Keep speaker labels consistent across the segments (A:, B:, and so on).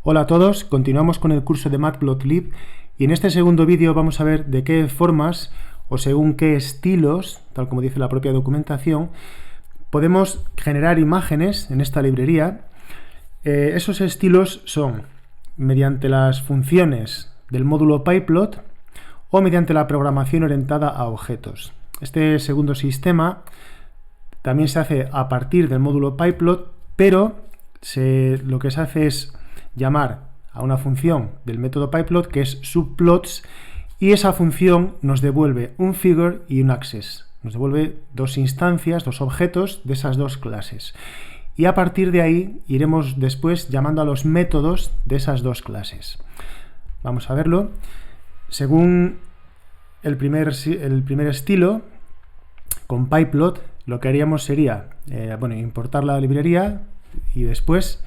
A: Hola a todos, continuamos con el curso de Matplotlib y en este segundo vídeo vamos a ver de qué formas o según qué estilos, tal como dice la propia documentación, podemos generar imágenes en esta librería. Esos estilos son mediante las funciones del módulo pyplot o mediante la programación orientada a objetos. Este segundo sistema también se hace a partir del módulo pyplot, pero lo que se hace es llamar a una función del método pyplot que es subplots, y esa función nos devuelve un figure y un access. Nos devuelve dos instancias, dos objetos de esas dos clases. Y a partir de ahí iremos después llamando a los métodos de esas dos clases. Vamos a verlo. Según el primer estilo, con pyplot lo que haríamos sería importar la librería y después,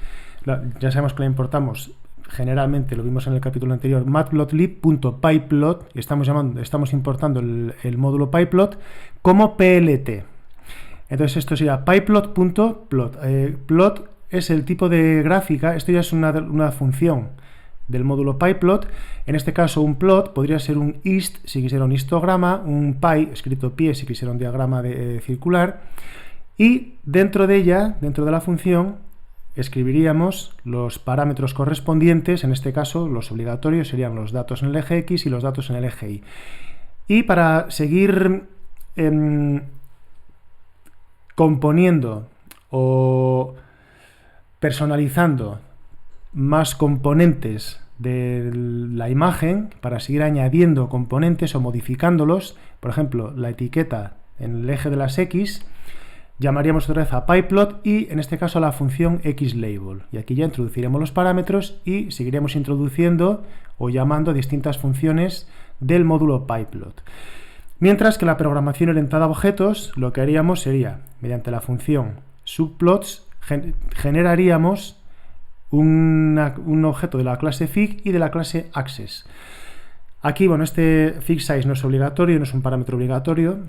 A: ya sabemos que la importamos, generalmente lo vimos en el capítulo anterior, matplotlib.pyplot, y estamos importando el módulo pyplot como PLT. Entonces esto sería pyplot.plot. Plot es el tipo de gráfica, esto ya es una función del módulo pyplot. En este caso un plot podría ser un hist si quisiera un histograma, un py escrito pie si quisiera un diagrama circular, y dentro de ella, dentro de la función, escribiríamos los parámetros correspondientes. En este caso los obligatorios serían los datos en el eje X y los datos en el eje Y. Y para seguir componiendo o personalizando más componentes de la imagen, para seguir añadiendo componentes o modificándolos, por ejemplo, la etiqueta en el eje de las X, llamaríamos otra vez a pyplot y en este caso a la función xlabel. Y aquí ya introduciremos los parámetros y seguiremos introduciendo o llamando a distintas funciones del módulo pyplot. Mientras que la programación orientada a objetos, lo que haríamos sería, mediante la función subplots, generaríamos un objeto de la clase fig y de la clase access. Aquí, este fig size no es obligatorio, no es un parámetro obligatorio.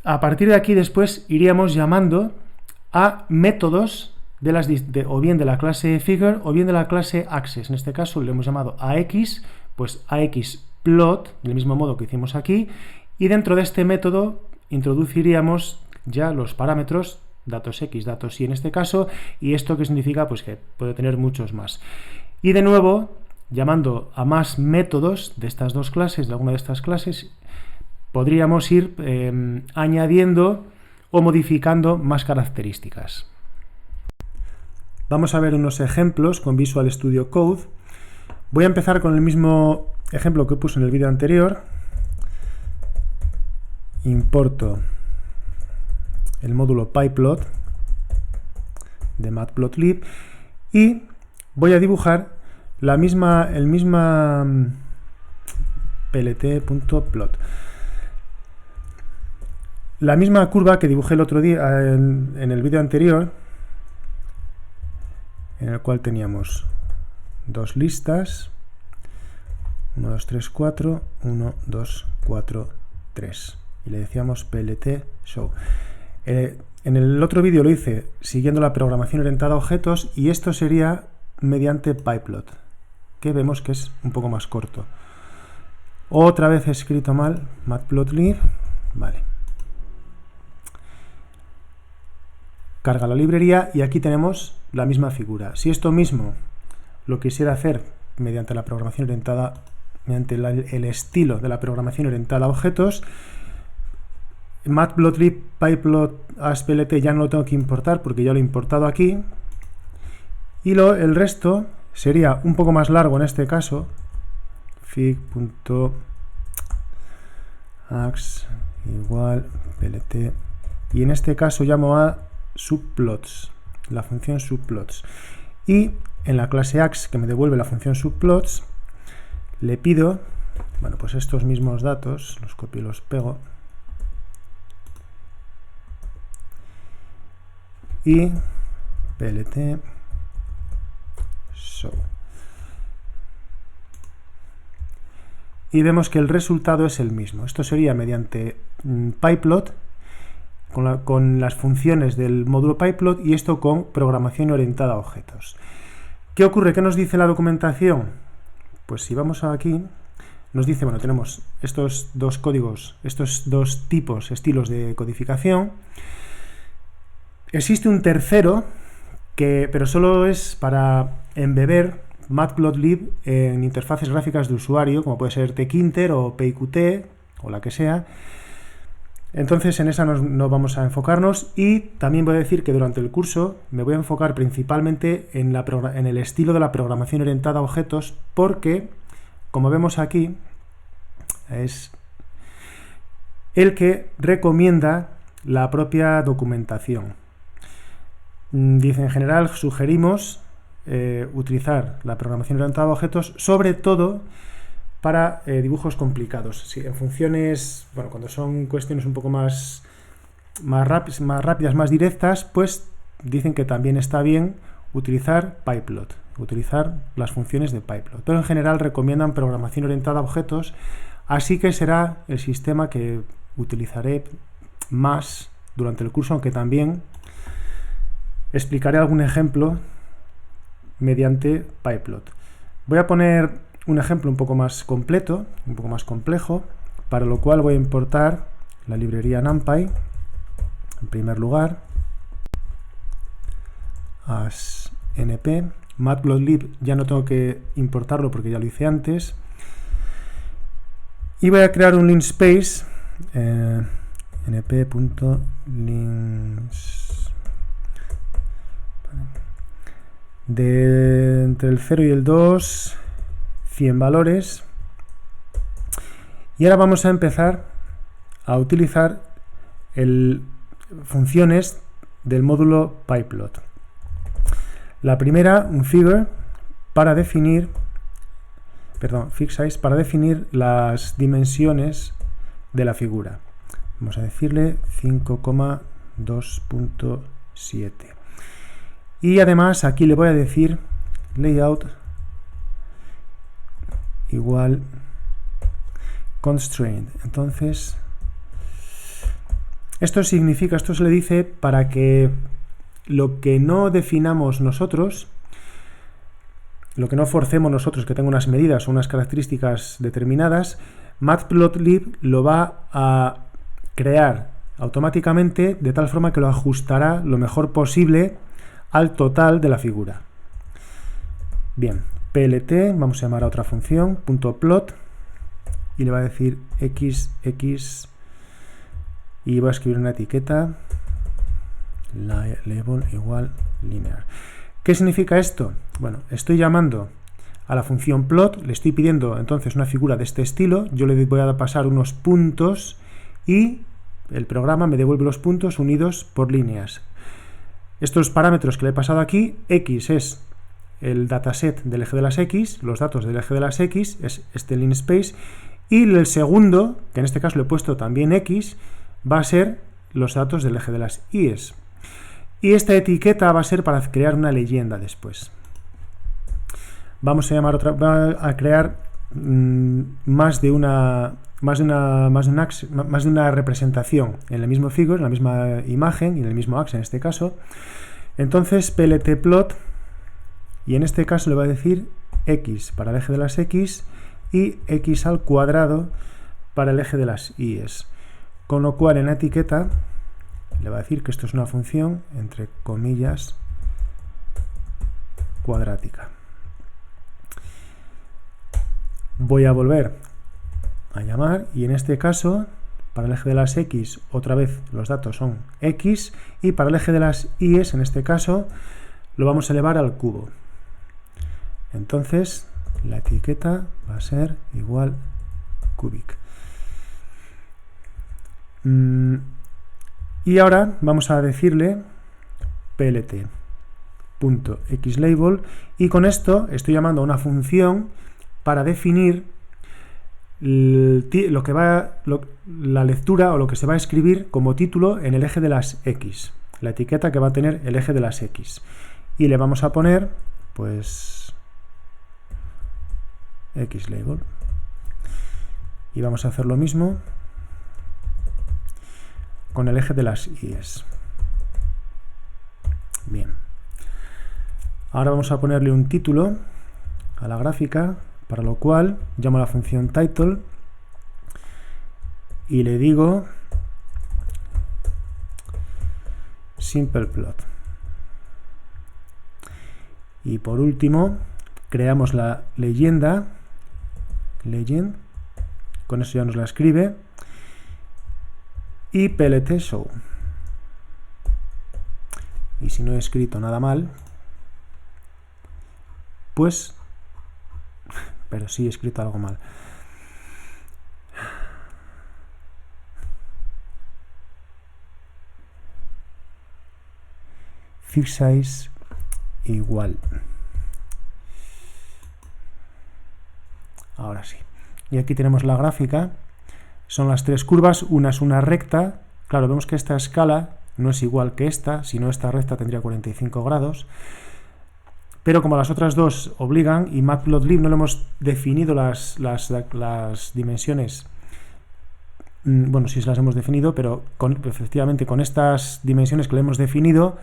A: A partir de aquí después iríamos llamando a métodos o bien de la clase figure o bien de la clase access. En este caso le hemos llamado a x, pues axplot, del mismo modo que hicimos aquí, y dentro de este método introduciríamos ya los parámetros datos x, datos y en este caso, y esto que significa pues que puede tener muchos más. Y de nuevo, llamando a más métodos de estas dos clases, de alguna de estas clases, podríamos ir añadiendo o modificando más características. Vamos a ver unos ejemplos con Visual Studio Code. Voy a empezar con el mismo ejemplo que puse en el vídeo anterior. Importo el módulo pyplot de Matplotlib y voy a dibujar el misma plt.plot. La misma curva que dibujé el otro día en el vídeo anterior, en el cual teníamos dos listas, 1, 2, 3, 4, 1, 2, 4, 3, y le decíamos plt show. En el otro vídeo lo hice siguiendo la programación orientada a objetos y esto sería mediante pyplot, que vemos que es un poco más corto. Otra vez he escrito mal, matplotlib, vale. Carga la librería y aquí tenemos la misma figura. Si esto mismo lo quisiera hacer mediante la programación orientada, mediante el estilo de la programación orientada a objetos, Matplotlib pyplot as plt ya no lo tengo que importar porque ya lo he importado aquí, y el resto sería un poco más largo en este caso, fig.ax igual plt, y en este caso llamo a subplots, la función subplots, y en la clase ax que me devuelve la función subplots le pido, pues estos mismos datos los copio y los pego y plt show, y vemos que el resultado es el mismo. Esto sería mediante pyplot con las funciones del módulo pyplot y esto con programación orientada a objetos. ¿Qué ocurre? ¿Qué nos dice la documentación? Pues si vamos aquí, nos dice, bueno, tenemos estos dos códigos, estos dos tipos, estilos de codificación. Existe un tercero, pero solo es para embeber Matplotlib en interfaces gráficas de usuario, como puede ser Tkinter o PyQt o la que sea. Entonces en esa no vamos a enfocarnos, y también voy a decir que durante el curso me voy a enfocar principalmente en el estilo de la programación orientada a objetos, porque, como vemos aquí, es el que recomienda la propia documentación. Dice, en general sugerimos utilizar la programación orientada a objetos, sobre todo para dibujos complicados. Sí, en funciones, bueno, cuando son cuestiones un poco más rápidas, más directas, pues dicen que también está bien utilizar pyplot, utilizar las funciones de pyplot. Pero en general recomiendan programación orientada a objetos, así que será el sistema que utilizaré más durante el curso, aunque también explicaré algún ejemplo mediante pyplot. Voy a poner un ejemplo un poco más completo, un poco más complejo, para lo cual voy a importar la librería NumPy, en primer lugar, as np. Matplotlib ya no tengo que importarlo porque ya lo hice antes. Y voy a crear un linspace, np.lins, de entre el 0 y el 2, 100 valores. Y ahora vamos a empezar a utilizar funciones del módulo pyplot. La primera, un figure, para definir, fixsize, para definir las dimensiones de la figura. Vamos a decirle 5,2.7. Y además aquí le voy a decir layout igual constraint. Entonces, esto se le dice para que lo que no definamos nosotros, lo que no forcemos nosotros, que tenga unas medidas o unas características determinadas, Matplotlib lo va a crear automáticamente de tal forma que lo ajustará lo mejor posible al total de la figura. Bien, plt, vamos a llamar a otra función, .plot, y le va a decir x y voy a escribir una etiqueta, label igual linear. ¿Qué significa esto? Bueno, estoy llamando a la función plot, le estoy pidiendo entonces una figura de este estilo, yo le voy a pasar unos puntos y el programa me devuelve los puntos unidos por líneas. Estos parámetros que le he pasado aquí, x es el dataset del eje de las x, los datos del eje de las x, es este linspace, y el segundo, que en este caso le he puesto también x, va a ser los datos del eje de las y's. Y esta etiqueta va a ser para crear una leyenda después. Vamos a llamar a crear más de una representación en el mismo figure, en la misma imagen y en el mismo axe en este caso. Entonces pltplot, y en este caso le va a decir x para el eje de las x y x al cuadrado para el eje de las y's. Con lo cual en la etiqueta le va a decir que esto es una función entre comillas cuadrática. Voy a volver a llamar y en este caso para el eje de las x otra vez los datos son x y para el eje de las y's en este caso lo vamos a elevar al cubo. Entonces la etiqueta va a ser igual cubic. Y ahora vamos a decirle plt.xlabel y con esto estoy llamando a una función para definir la lectura o lo que se va a escribir como título en el eje de las x, la etiqueta que va a tener el eje de las x, y le vamos a poner pues xlabel y vamos a hacer lo mismo con el eje de las y's. Bien, Ahora vamos a ponerle un título a la gráfica, para lo cual llamo a la función title y le digo simple plot. Y por último creamos la leyenda, legend, con eso ya nos la escribe, y plt show. Y si no he escrito nada mal, pues, pero sí he escrito algo mal. Fix size igual. Ahora sí. Y aquí tenemos la gráfica. Son las tres curvas. Una es una recta. Claro, vemos que esta escala no es igual que esta. Si no, esta recta tendría 45 grados. Pero como las otras dos obligan, y Matplotlib no le hemos definido las dimensiones. Bueno, sí se las hemos definido, pero efectivamente con estas dimensiones que le hemos definido,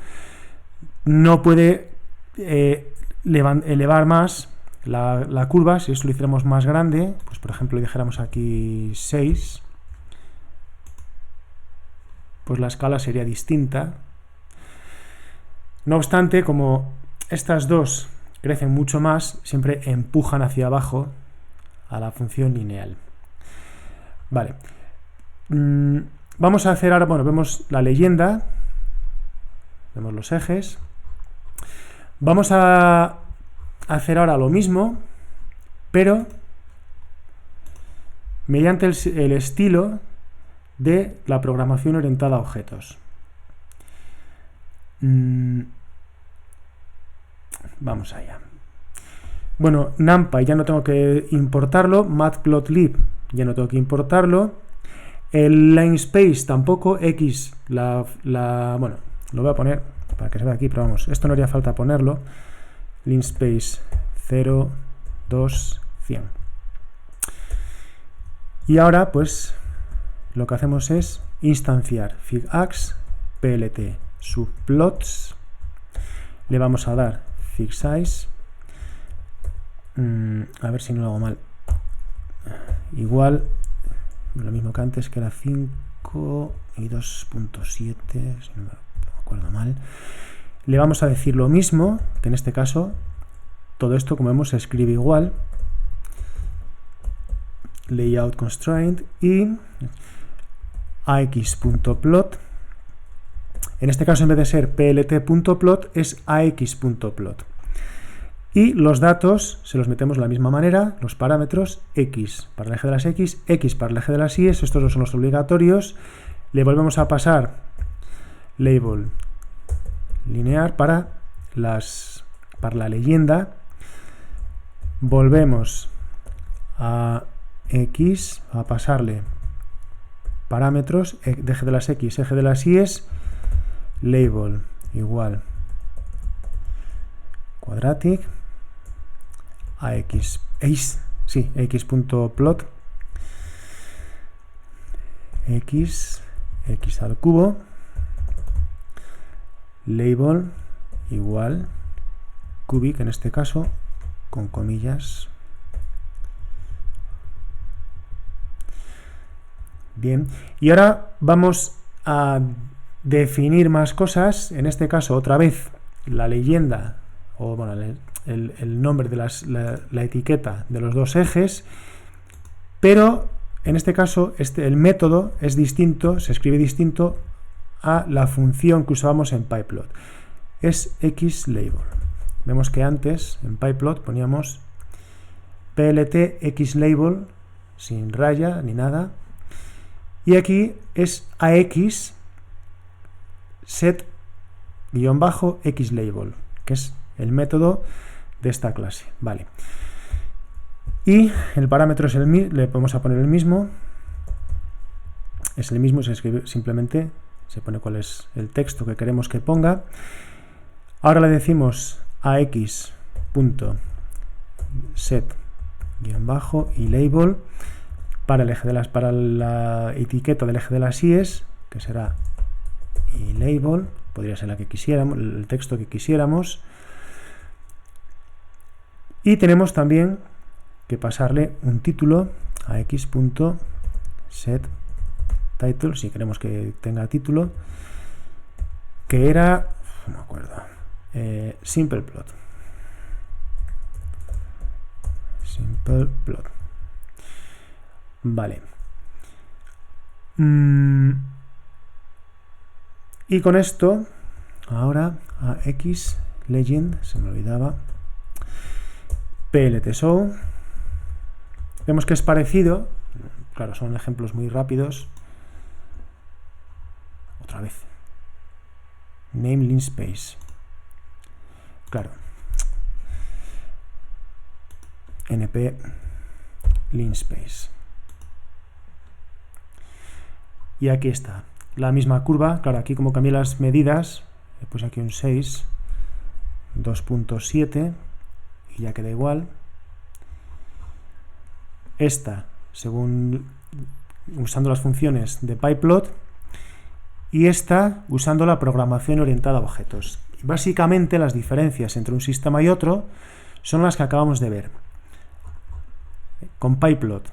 A: no puede elevar más la curva. Si esto lo hiciéramos más grande, pues por ejemplo le dijéramos aquí 6, pues la escala sería distinta. No obstante, como estas dos crecen mucho más, siempre empujan hacia abajo a la función lineal. Vale. Vamos a hacer ahora, bueno, vemos la leyenda, vemos los ejes. Vamos a hacer ahora lo mismo, pero mediante el estilo de la programación orientada a objetos. Vamos allá. Bueno, NumPy ya no tengo que importarlo, Matplotlib ya no tengo que importarlo, el Linspace tampoco, X, bueno, lo voy a poner para que se vea aquí, pero vamos, esto no haría falta ponerlo, Linspace 0, 2, 100. Y ahora pues lo que hacemos es instanciar figax plt subplots, le vamos a dar fixsize, a ver si no lo hago mal, igual, lo mismo que antes, que era 5 y 2.7, si no me acuerdo mal. Le vamos a decir lo mismo, que en este caso todo esto, como vemos, se escribe igual, layout constraint y ax.plot. En este caso, en vez de ser plt.plot, es ax.plot. Y los datos se los metemos de la misma manera, los parámetros x para el eje de las x para el eje de las y, estos no son los obligatorios. Le volvemos a pasar label linear para la leyenda. Volvemos a x a pasarle parámetros de eje de las x, eje de las y, label igual quadratic x.plot x al cubo, label igual cubic, en este caso con comillas. Bien, y ahora vamos a definir más cosas. En este caso, otra vez, la leyenda, o bueno, el nombre de la etiqueta de los dos ejes, pero en este caso el método es distinto, se escribe distinto a la función que usábamos en pyplot. Es xlabel. Vemos que antes en pyplot poníamos plt xlabel sin raya ni nada, y aquí es ax set -xlabel, que es el método de esta clase. Vale. Y el parámetro es le podemos poner el mismo. Es el mismo, se escribe simplemente, se pone cuál es el texto que queremos que ponga. Ahora le decimos ax.set y label para el eje de para la etiqueta del eje de las i's, que será y label, podría ser la que quisiéramos, el texto que quisiéramos. Y tenemos también que pasarle un título a x.setTitle, si queremos que tenga título, que era, no me acuerdo, SimplePlot. SimplePlot. Vale. Y con esto, ahora a xlegend, se me olvidaba, pltshow, vemos que es parecido, claro, son ejemplos muy rápidos. Otra vez. Name linspace. Claro. np linspace. Y aquí está. La misma curva. Claro, aquí como cambié las medidas, le puse aquí un 6, 2.7 y ya queda igual. Esta, según usando las funciones de pyplot, y esta usando la programación orientada a objetos. Básicamente las diferencias entre un sistema y otro son las que acabamos de ver. Con pyplot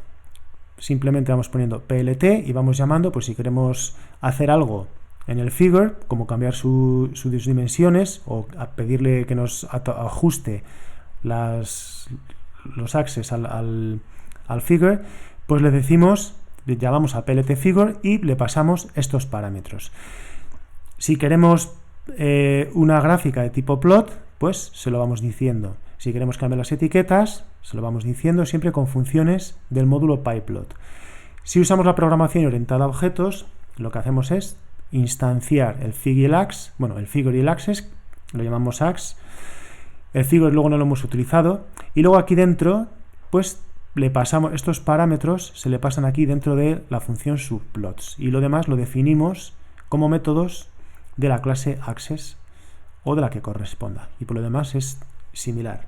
A: simplemente vamos poniendo plt y vamos llamando, pues si queremos hacer algo en el figure, como cambiar sus dimensiones o pedirle que nos ajuste los axes al figure, pues le decimos, le llamamos a plt figure y le pasamos estos parámetros. Si queremos una gráfica de tipo plot, pues se lo vamos diciendo. Si queremos cambiar las etiquetas, se lo vamos diciendo siempre con funciones del módulo pyplot. Si usamos la programación orientada a objetos, lo que hacemos es instanciar el figure y el ax, bueno, el figure y el axis, lo llamamos ax. El figure luego no lo hemos utilizado y luego aquí dentro, pues le pasamos estos parámetros, se le pasan aquí dentro de la función subplots y lo demás lo definimos como métodos de la clase access o de la que corresponda, y por lo demás es similar.